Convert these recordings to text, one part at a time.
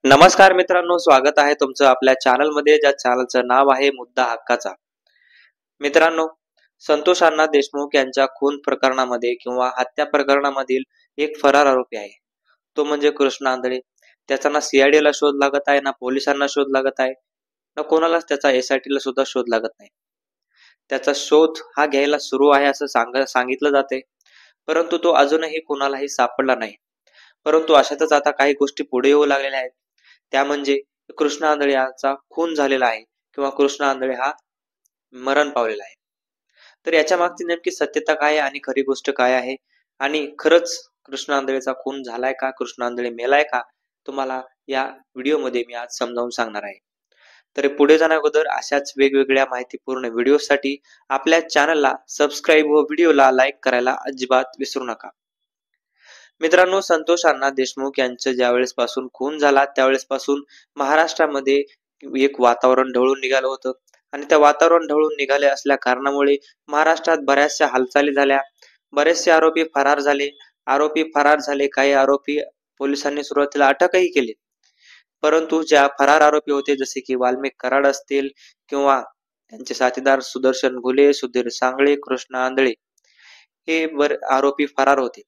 नमस्कार मित्रांनो, स्वागत आहे तुमचं आपल्या चॅनलमध्ये, ज्या चॅनलचं नाव आहे मुद्दा हक्काचा. मित्रांनो, संतोष अण्णा देशमुख यांच्या खून प्रकरणामध्ये किंवा हत्या प्रकरणामधील एक फरार आरोपी आहे. तो म्हणजे कृष्ण आंधळे. त्याचा ना सीआयडीला शोध लागत आहे, ना पोलिसांना शोध लागत आहे, ना कोणालाच त्याचा एसआयटीला सुद्धा शोध लागत नाही. त्याचा शोध हा घ्यायला सुरू आहे असं सांगितलं जाते, परंतु तो अजूनही कोणालाही सापडला नाही. परंतु अशातच आता काही गोष्टी पुढे येऊ लागलेल्या आहेत. त्या म्हणजे कृष्ण आंधळे यांचा खून झालेला आहे किंवा कृष्ण आंधळे हा मरण पावलेला आहे. तर याच्या मागची नेमकी सत्यता काय आहे आणि खरी गोष्ट काय आहे आणि खरंच कृष्ण आंधळेचा खून झालाय का, कृष्ण आंधळे मेलाय का, तुम्हाला या व्हिडिओमध्ये मी आज समजावून सांगणार आहे. तर पुढे जाण्याअगोदर अशाच वेगवेगळ्या माहितीपूर्ण व्हिडिओसाठी आपल्या चॅनलला सबस्क्राईब व व्हिडिओला लाईक करायला अजिबात विसरू नका. मित्रांनो, संतोष अण्णा देशमुख यांचं ज्यावेळेस पासून खून झाला त्यावेळेस पासून महाराष्ट्रामध्ये एक वातावरण ढवळून निघालं होतं आणि त्या वातावरण ढवळून निघाले असल्या कारणामुळे महाराष्ट्रात बऱ्याचशा हालचाली झाल्या. बरेचसे आरोपी फरार झाले. काही आरोपी पोलिसांनी सुरुवातीला अटकही केली. परंतु ज्या फरार आरोपी होते, जसे की वाल्मिक कराड असतील किंवा त्यांचे साथीदार सुदर्शन घुले, सुधीर सांगळे, कृष्ण आंधळे, हे आरोपी फरार होते.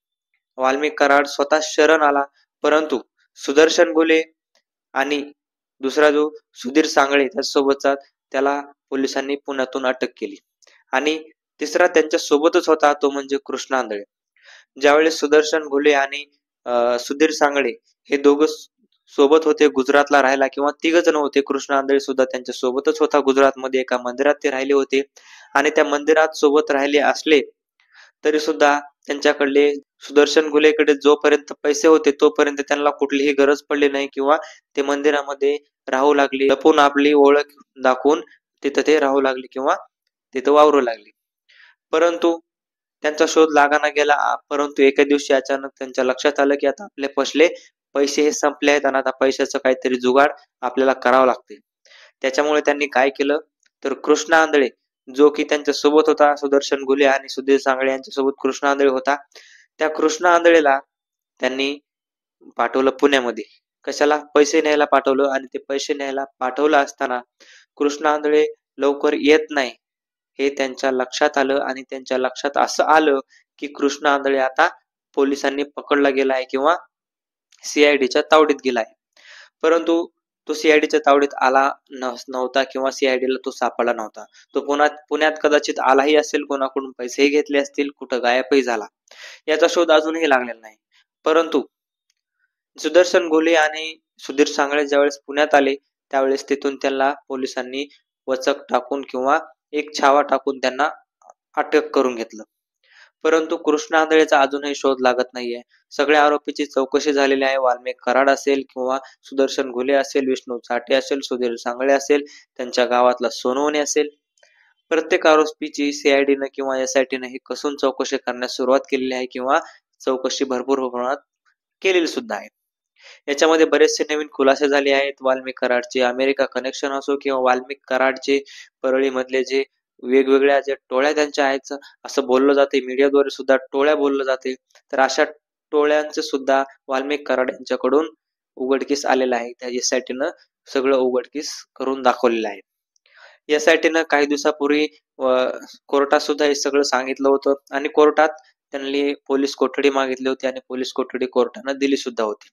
वाल्मिक कराड स्वतः शरण आला, परंतु सुदर्शन घुले आणि दुसरा जो सुधीर सांगळे त्यासोबतचा, त्याला पोलिसांनी पुण्यातून अटक केली. आणि तिसरा त्यांच्या सोबतच होता तो म्हणजे कृष्ण आंधळे. ज्यावेळेस सुदर्शन घुले आणि सुधीर सांगळे हे दोघं सोबत होते गुजरातला राहायला, किंवा तिघ जण होते, कृष्ण आंधळे सुद्धा त्यांच्या सोबतच होता. गुजरातमध्ये एका मंदिरात ते राहिले होते आणि त्या मंदिरात सोबत राहिले असले तरी सुद्धा त्यांच्याकडले सुदर्शन घुलेकडे जोपर्यंत पैसे होते तोपर्यंत त्यांना कुठलीही गरज पडली नाही, किंवा ते मंदिरामध्ये राहू लागले, लपून आपली ओळख दाखवून तिथं ते राहू लागले किंवा तिथं वावरू लागले. परंतु त्यांचा शोध लागाना गेला. परंतु एका दिवशी अचानक त्यांच्या लक्षात आलं की आता आपले पैसे हे संपले आहेत आणि आता पैशाचं काहीतरी जुगाड आपल्याला करावं लागते. त्याच्यामुळे त्यांनी काय केलं, तर कृष्ण आंधळे जो की त्यांच्या सोबत होता, सुदर्शन घुले आणि सुधीर सांगळे यांच्या सोबत कृष्ण आंधळे होता, त्या कृष्ण आंधळेला त्यांनी पाठवलं पुण्यामध्ये. कशाला? पैसे न्यायला पाठवलं. आणि ते पैसे न्यायला पाठवलं असताना कृष्ण आंधळे लवकर येत नाही हे त्यांच्या लक्षात आलं आणि त्यांच्या लक्षात असं आलं की कृष्ण आंधळे आता पोलिसांनी पकडला गेलाय किंवा सीआयडीच्या तावडीत गेलाय. परंतु तो सीआयडीच्या तावडीत आला नव्हता किंवा सीआयडीला तो सापडला नव्हता. तो पुण्यात कदाचित आलाही असेल, कोणाकडून पैसेही घेतले असतील, कुठं गायबही झाला, याचा शोध अजूनही लागलेला नाही. परंतु सुदर्शन घुले आणि सुधीर सांगळे ज्यावेळेस पुण्यात आले त्यावेळेस तिथून त्यांना पोलिसांनी वचक टाकून किंवा एक छावा टाकून त्यांना अटक करून घेतलं. परंतु कृष्ण आंधळेचा अजूनही शोध लागत नाहीये. सगळ्या आरोपीची चौकशी झालेली आहे. वाल्मिक कराड असेल किंवा सुदर्शन घुले असेल, विष्णू चाटे असेल, सुधीर सांगळे असेल, त्यांच्या गावातला सोनवणे असेल, प्रत्येक आरोपीची सीआयडीनं किंवा एसआयटीनं ही कसून चौकशी करण्यास सुरुवात केलेली आहे किंवा चौकशी भरपूर प्रमाणात केलेली सुद्धा आहे. याच्यामध्ये बरेचसे नवीन खुलासे झाले आहेत. वाल्मिक कराडचे अमेरिका कनेक्शन असो किंवा वाल्मिक कराडचे परळी मधले जे वेगवेगळ्या ज्या टोळ्या त्यांच्या आहेत असं बोललं जाते, मीडियाद्वारे सुद्धा टोळ्या बोललं जाते, तर अशा टोळ्यांचं सुद्धा वाल्मिक कराड यांच्याकडून उघडकीस आलेलं आहे. त्या एसआयटीनं सगळं उघडकीस करून दाखवलेलं आहे. एसआयटीनं काही दिवसापूर्वी कोर्टात सुद्धा हे सगळं सांगितलं होतं आणि कोर्टात त्यांनी पोलीस कोठडी मागितली होती आणि पोलीस कोठडी कोर्टानं दिली सुद्धा होती.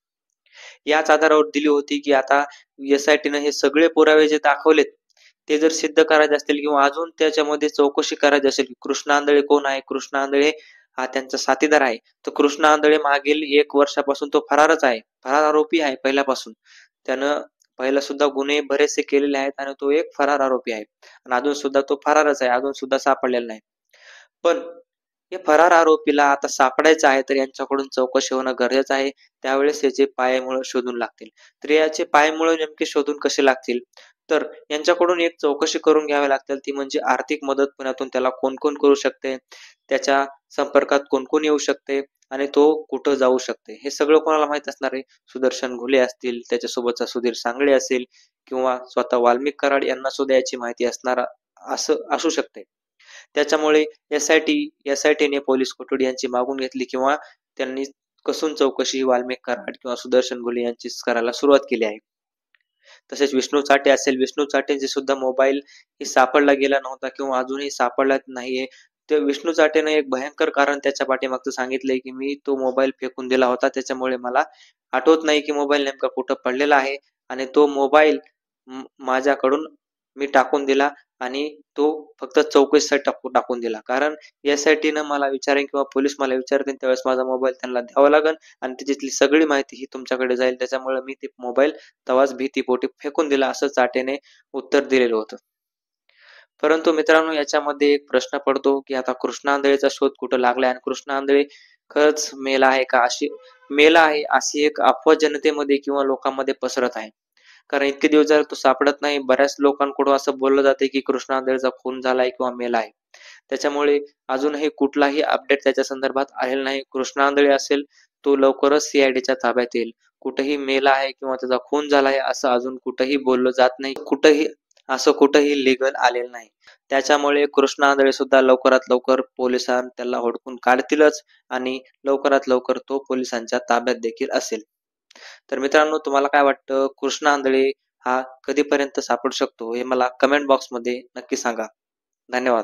याच आधारावर दिली होती की आता एसआयटीनं हे सगळे पुरावे जे दाखवलेत ते जर सिद्ध करायचे असतील किंवा अजून त्याच्यामध्ये चौकशी करायची असेल की कृष्ण आंधळे कोण आहे, कृष्ण आंधळे हा त्यांचा साथीदार आहे, तर कृष्ण आंधळे मागील 1 वर्षापासून तो फरारच आहे, फरार आरोपी आहे पहिल्यापासून. त्यानं पहिला सुद्धा गुन्हे बरेचसे केलेले आहेत आणि तो एक फरार आरोपी आहे आणि अजून सुद्धा तो फरारच आहे, अजून सुद्धा सापडलेला नाही. पण हे फरार आरोपीला आता सापडायचं आहे तर यांच्याकडून चौकशी होणं गरजेचं आहे. त्यावेळेस याचे पायमुळे शोधून लागतील. तर याचे पायमुळे नेमके शोधून कसे लागतील, तर यांच्याकडून एक चौकशी करून घ्यावी लागतील, ती म्हणजे आर्थिक मदत पुण्यातून त्याला कोण कोण करू शकते, त्याच्या संपर्कात कोण कोण येऊ शकते आणि तो कुठं जाऊ शकते, हे सगळं कोणाला माहित असणार आहे. सुदर्शन घुले असतील, त्याच्यासोबतचा सुधीर सांगळे असेल किंवा स्वतः वाल्मिक कराड यांना सुद्धा याची माहिती असणार असं असू शकते. त्याच्यामुळे एसआयटीने पोलीस कोठडी यांची मागून घेतली किंवा त्यांनी कसून चौकशी वाल्मिक कराड किंवा सुदर्शन घुले यांचीच करायला सुरुवात केली आहे. तसेच विष्णू चाटे असेल, विष्णू चाटेंचे सुद्धा मोबाईल हे सापडला गेला नव्हता किंवा अजूनही सापडला नाहीये. ते विष्णू चाटेनं एक भयंकर कारण त्याच्या पाठीमागचं सांगितलंय, की मी तो मोबाईल फेकून दिला होता. त्याच्यामुळे मला आठवत नाही, की मोबाईल नेमका कुठं पडलेला आहे आणि तो मोबाईल माझ्याकडून मी टाकून दिला आणि तो फक्त चौकशीसाठी टाकून दिला. कारण एस-आय-टीनं मला विचारेन किंवा पोलीस मला विचारतील त्यावेळेस माझा मोबाईल त्यांना द्यावा लागेल आणि त्याच्यातली सगळी माहिती ही तुमच्याकडे जाईल. त्याच्यामुळे मी ते मोबाईल तेव्हाच भीतीपोटी फेकून दिला असं चाटेने उत्तर दिलेलं होतं. परंतु मित्रांनो याच्यामध्ये एक प्रश्न पडतो, की आता कृष्णा आंधळेचा शोध कुठं लागलाय आणि कृष्णा आंधळे खरंच मेला आहे का? मेला आहे अशी एक अफवा जनतेमध्ये किंवा लोकांमध्ये पसरत आहे. कारण इतके दिवस झाले तो सापडत नाही. बऱ्याच लोकांकडून असं बोललं जाते, की कृष्णा आंधळेचा खून झालाय किंवा मेला आहे. त्याच्यामुळे अजूनही कुठलाही अपडेट त्याच्या संदर्भात आलेला नाही. कृष्णा आंधळे असेल, तो लवकरच सी-आय-डीच्या ताब्यात येईल. कुठेही मेला आहे किंवा त्याचा खून झाला आहे असं अजून कुठेही बोललं जात नाही. कुठंही लीगल आलेलं नाही. त्याच्यामुळे कृष्णा आंधळे सुद्धा लवकरात लवकर पोलिसांनी त्याला हुडकून काढतीलच आणि लवकरात लवकर तो पोलिसांच्या ताब्यात देखील असेल. तर मित्रांनो तुम्हाला काय वाटतं कृष्णा आंधळे हा कधीपर्यंत सापडू शकतो हे मला कमेंट बॉक्समध्ये नक्की सांगा. धन्यवाद.